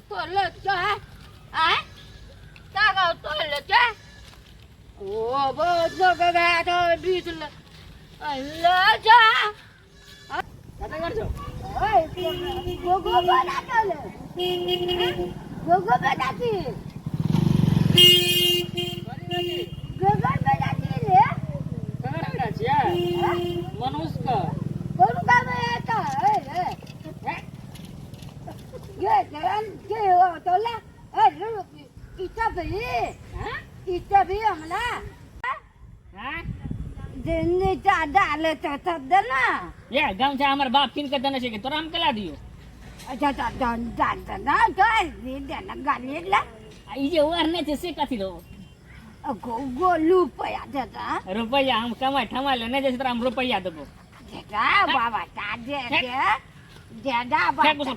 toilet cho hả? Ấy? Ta vào toilet chứ? Ủa, bơ cho cái gà thôi, đi thì là... lỡ cho hả? કતા કરજો Ôi, gogo beda toilet. Gogo beda sih. Gogo beda sih ya? કરા છે મનુષ્ય Gogo kamu itu, ya jalan ke toilet. Dulu kita beli. હા Kita beli malah. હા Ini tak ada le tak ada na. યા ગામ છે અમાર બાપ કિન કરતા નથી કે તોરા આમ કેલા દિયો Tak ni dia nak galit lah. ઈ જે warne છે સે કાથી લો Go lupa ya jata. રૂપિયા આમ કમાય ઠમાય લે ને જે તોરા આમ રૂપિયા દબો Jata bawa tak dia. Dia dah fake bawa. બસો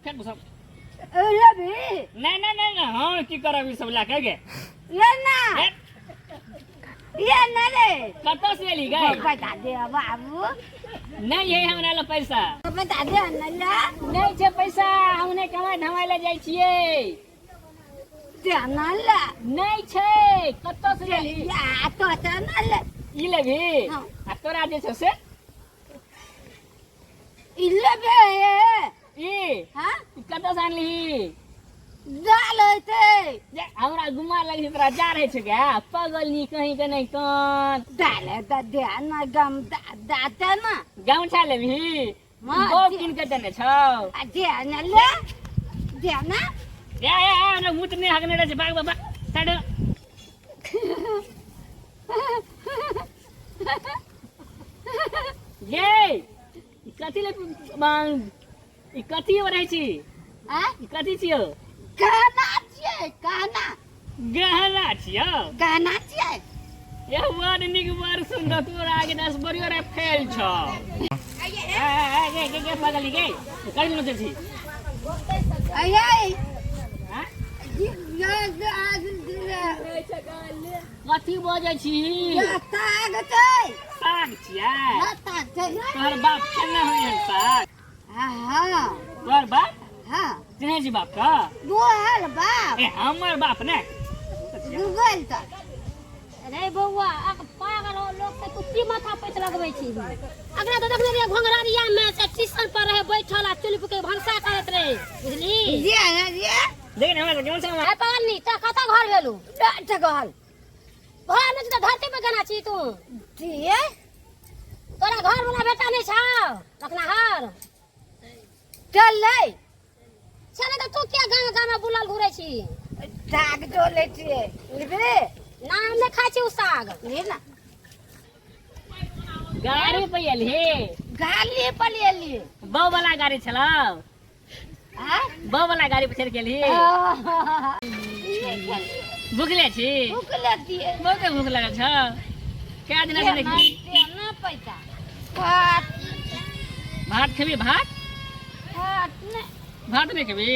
ફેક બસો Lebih. ના હા કી કરાવી સબ લા કે Ya na. Ya na le. કતો સે લી ગઈ Bapak tak ada babu. નહીં એ हमरा લો પૈસા Bapak tak ada nala. નહીં છે પૈસા અમને કમાય ઠમાય લે જાય છીએ Dia nala. નહીં છે કતો સે લી Ya tu tak nala. ઈ લેવી હા. આ તોરા જે છે Lebih. ઈ Ha? કતો સાનલી Dah le te. જે हमरा ગુમા લાગી છે તોરા જા રહે છે કે પાગલ ની કहीं કે નહીં કન Dah le tak dia na gam dah na. ગામ છા લેવી હા, બહુ જે- કિન કરતા ને છો Dia nala. Dia na. યા ને મૂત ને હગને રહે છે ભાગ બાબા સાડો ये कथी ले कथी हो रही छी Ha? कथी छियो Kana cie, kana. गहना छियो Kana cie. ये वर निक वर सुंदर तोर आगे 10 बरियो रे फेल छ के पगली के कहीं न छी Ay ay. हां Ya कथी बजे छी tag te. साग छिया Ya tag te. तोहर बाप केना होय साग Ha. तोहर बाप Ha. चिन्हे छी बाप का Dua hal ba. ए हमर बाप ने Google ta. अरे बउआ पागल हो लोग से तू की माथा पैच लगबै छी अगला तो देखने रे घोंघरारिया में से स्टेशन पर रहे बैठल आ चुलप के भंसा करत रहे बुझली Dia na dia. देख न हमरा केन से ए पागलनी त कता घर भेलू Dak cakal. घर में तो धरती पे गना छी तू Dia. तोरा घर वाला बेटा नहीं छौ अपना घर Chal le. चले तो तू क्या गांव गांव में बुलल घुरे छी Tag to le tie. Libre. नाम ने खाई छी उ साग Ni na. गाड़ी पे एलही Gali palieli. बौ वाला गाड़ी छलो Ha? बौ वाला गाड़ी पे चढ़ गेली भूखले छी Google tie. बहुते भूख लगल छ क्या दिन से देखी ना पैसा. Pat. भात खेबी भात Pat ne. भात नहीं खेबी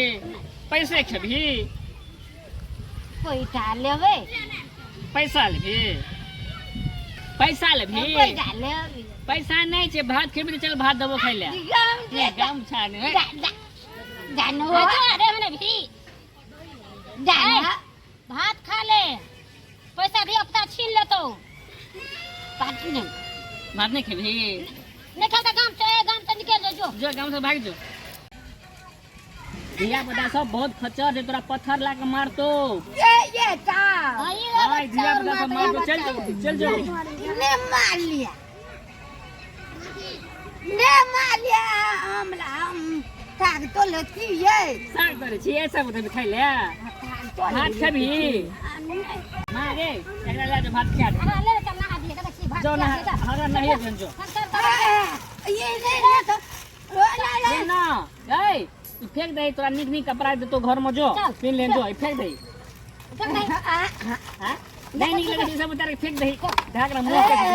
पैसे खेबी पैसा लेवे. पैसा लेबी पैसा लेबी पैसा लेवे. पैसा नहीं छे भात खेबी तो चल भात दबो खाई ले Gam ये गाम छा ने जानो अरे मैंने भी जाना भात खा ले पैसा भी अपना छीन ले तो पाट ने भात नहीं खेबी नहीं खाता गांव से निकल जो जो गाम से भाग जो दिया बता सब बहुत खच्चर है तोरा पत्थर ला के मार तो ये ता हाय दिया बता सब मार तो चल जो ने मालिया हमला हम ताग तो लेती ये साग करे छी ऐसा बता खाई ले भात खेबी मागे एकरा ला जो भात खा अरे ले चल ना दिए तो छी भात जो ना हरा नहीं है जो ये ले तो ये ना गई ई फेंक दे तोरा निक निक कपड़ा दे तो घर में जो पिन ले जो ई फेंक दे हां नहीं निक लगे सब उतार के फेंक दे ढाकरा मुंह के दे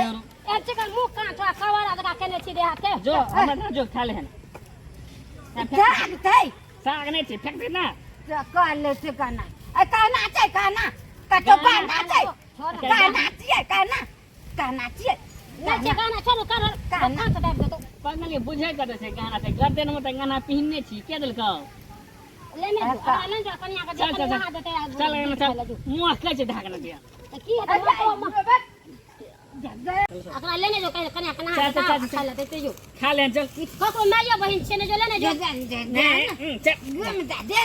एक जगह मुंह काट कवारा लगा केने छी देहाते जो हमरा जो खा ले हन ताग ते साग नहीं छे फेंक दे ना कर ले से कहना कहना चाहिए कहना तो कहना चाहिए कहना चाहिए नहीं छै गाना छोड़ू कर कहना कान से दाब दे तो पगली बुझे करे छे गाना से गर्दन में त गाना पहनने छी के देलको लेने दो लेने दो कन्या का चल, चल, देखा चल। देते चल चल मुंह कैसे ढाकना दिया की है अकरा लेने दो कन्या कन्या चल, चल, चल, चल। खा लेते जो खा ले चल को माया बहन छे ने जो लेने जो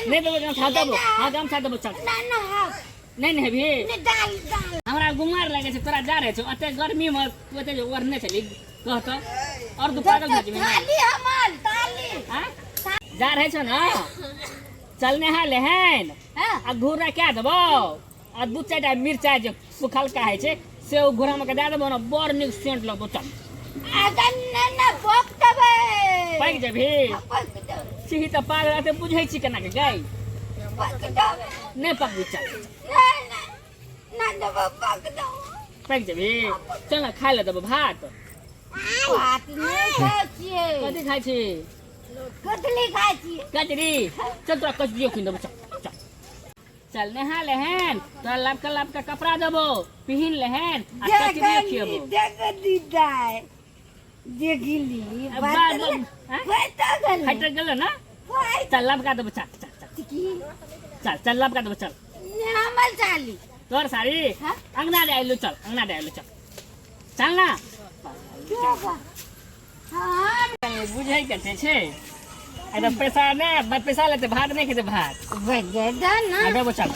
नहीं दो खा दबो हां हम खा दबो चल नहीं भी हमरा गुमार लागे छै तोरा जा रहे छौ अते गर्मी में तू अते ओरने छली कहत और तू पागल हो जेबी ताली हमर ताली हां जा रहे छौ ना चलने हाले हैं आ घूरा क्या दबो आ दू चारटा मिर्चा जे सुखल का है छै से ओ घूरा में के दे देबो ना बड़ निक सेंट लगबो चल अगन न भोक दबे पाक जेबी छी त पागल अते बुझै छी केना के गई पक दबे नहीं पक चल ना दबो पक दो पाक जेबी चल ना खा ले दबो भात बात नहीं खाई छिए कथी खाइ छी कतली खाई छिए कचरी चल तोरा कचरियो खिन देबो चल चल चल नहा लेहन तोरा लाभ का कपड़ा देबो पिहिन लेहन आ कचरियो खियबो जगदी दाय जगिली बात बेटा गल हट गेलो ना चल लाभ का देबो चल चल चल चल लाभ का देबो चल हमर चाली तोर सारी अंगना दे आइलो चल अंगना दे आइलो चल चल ना हां बुझै कते छै एकदम पैसा ने पैसा लेते भात नहीं खेते भात बगेदा ना देबो चल